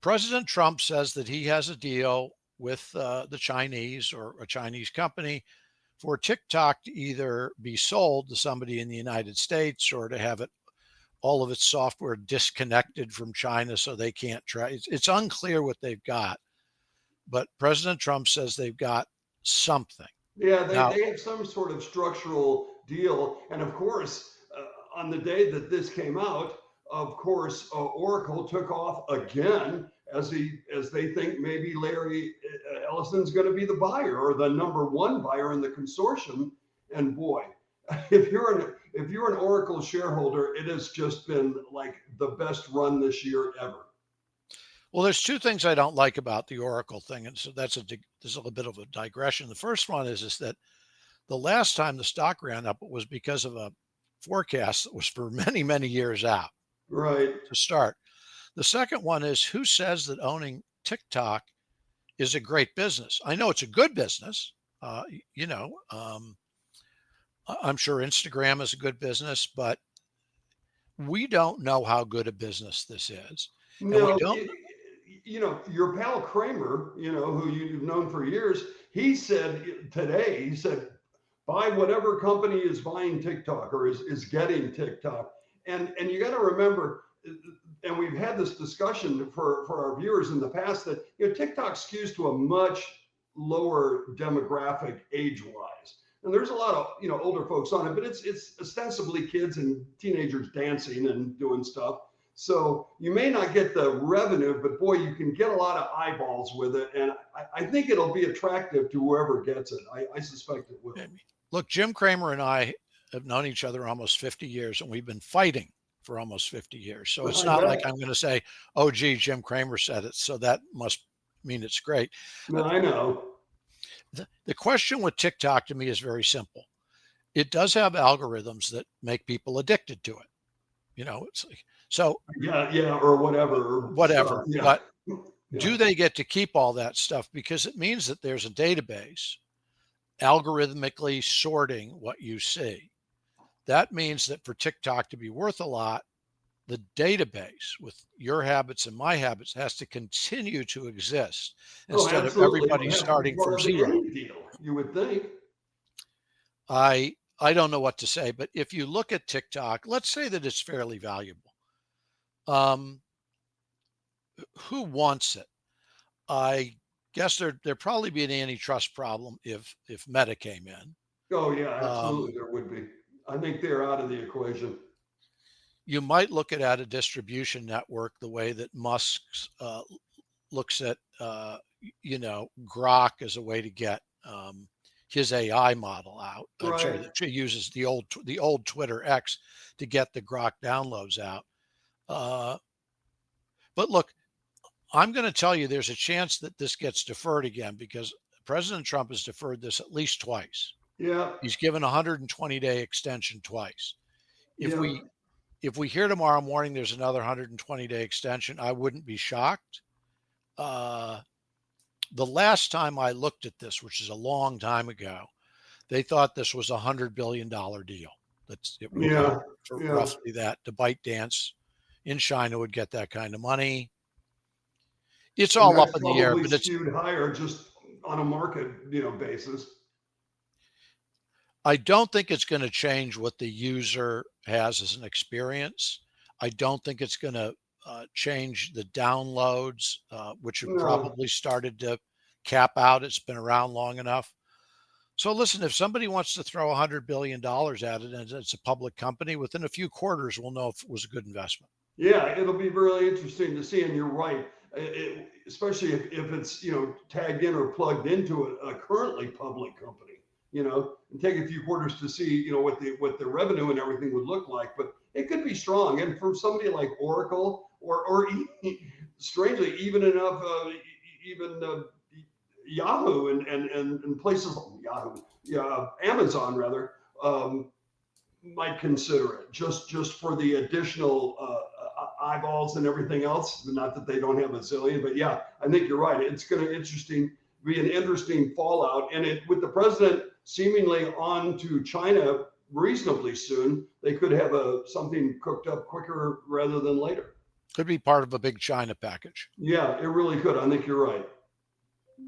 President Trump says that he has a deal with the Chinese or a Chinese company for TikTok to either be sold to somebody in the United States or to have it all of its software disconnected from China so they can't try. It's unclear what they've got, but President Trump says they've got something. Yeah, Now, they have some sort of structural deal. And of course, on the day that this came out, of course, Oracle took off again as they think maybe Larry Ellison's going to be the buyer or the number one buyer in the consortium. And boy, if you're an Oracle shareholder, it has just been like the best run this year ever. well, there's two things I don't like about the Oracle thing, and so this is a little bit of a digression. The first one is that the last time the stock ran up, it was because of a forecast that was for many, many years out Right. to start. The second one is who says that owning TikTok is a great business? I know it's a good business. Uh, you know, um, I'm sure Instagram is a good business, but we don't know how good a business this is. And we No, don't. your pal Kramer, who you've known for years, he said today, he said, buy whatever company is buying TikTok or is getting TikTok. And you got to remember, and we've had this discussion for our viewers in the past that TikTok skews to a much lower demographic age wise. And there's a lot of older folks on it, but it's ostensibly kids and teenagers dancing and doing stuff. So you may not get the revenue, but boy, you can get a lot of eyeballs with it. And I think it'll be attractive to whoever gets it. I suspect it will. Look, Jim Cramer and I have known each other almost 50 years, and we've been fighting for almost 50 years. So it's I not like bet. I'm going to say, oh, gee, Jim Cramer said it, so that must mean it's great. No, I know. The question with TikTok to me is very simple. It does have algorithms that make people addicted to it. It's like, so Yeah, or whatever stuff. whatever. Yeah, But yeah. do they get to keep all that stuff? Because it means that there's a database algorithmically sorting what you see. That means that for TikTok to be worth a lot, the database with your habits and my habits has to continue to exist Oh, instead of absolutely. It would everybody have to be starting from part of zero. any deal, you would think. I don't know what to say, but if you look at TikTok, let's say that it's fairly valuable. Um, who wants it? I guess there'd probably be an antitrust problem if Meta came in. Oh, yeah, absolutely. Um, There would be. I think they're out of the equation. you might look at a distribution network the way that Musk looks at Grok as a way to get his AI model out. I'm sorry, Right. that she uses the old Twitter X to get the Grok downloads out. Uh, but look, I'm going to tell you there's a chance that this gets deferred again because President Trump has deferred this at least twice. Yeah. He's given a 120-day extension twice. If Yeah. we if we hear tomorrow morning there's another 120-day extension, I wouldn't be shocked. Uh, the last time I looked at this, which is a long time ago, they thought this was $100 billion deal. It would go Yeah. for Yeah. roughly that. To ByteDance in China would get that kind of money. It's And all up that's in the air, probably but skewed higher just on a market, basis. I don't think it's going to change what the user has as an experience. I don't think it's going to change the downloads, which have No. probably started to cap out. It's been around long enough. So listen, if somebody wants to throw $100 billion at it and it's a public company, within a few quarters, we'll know if it was a good investment. Yeah, it'll be really interesting to see. And you're right, especially if it's tagged in or plugged into a currently public company, and take a few quarters to see what the revenue and everything would look like. But it could be strong, and for somebody like Oracle or strangely even enough even Yahoo and places like Yahoo, yeah, Amazon rather. Might consider it just for the additional eyeballs and everything else. Not that they don't have a zillion, but yeah, I think you're right. It's going to be an interesting fallout, and it with the president seemingly on to China reasonably soon, they could have something cooked up quicker rather than later. Could be part of a big China package. Yeah, it really could. I think you're right.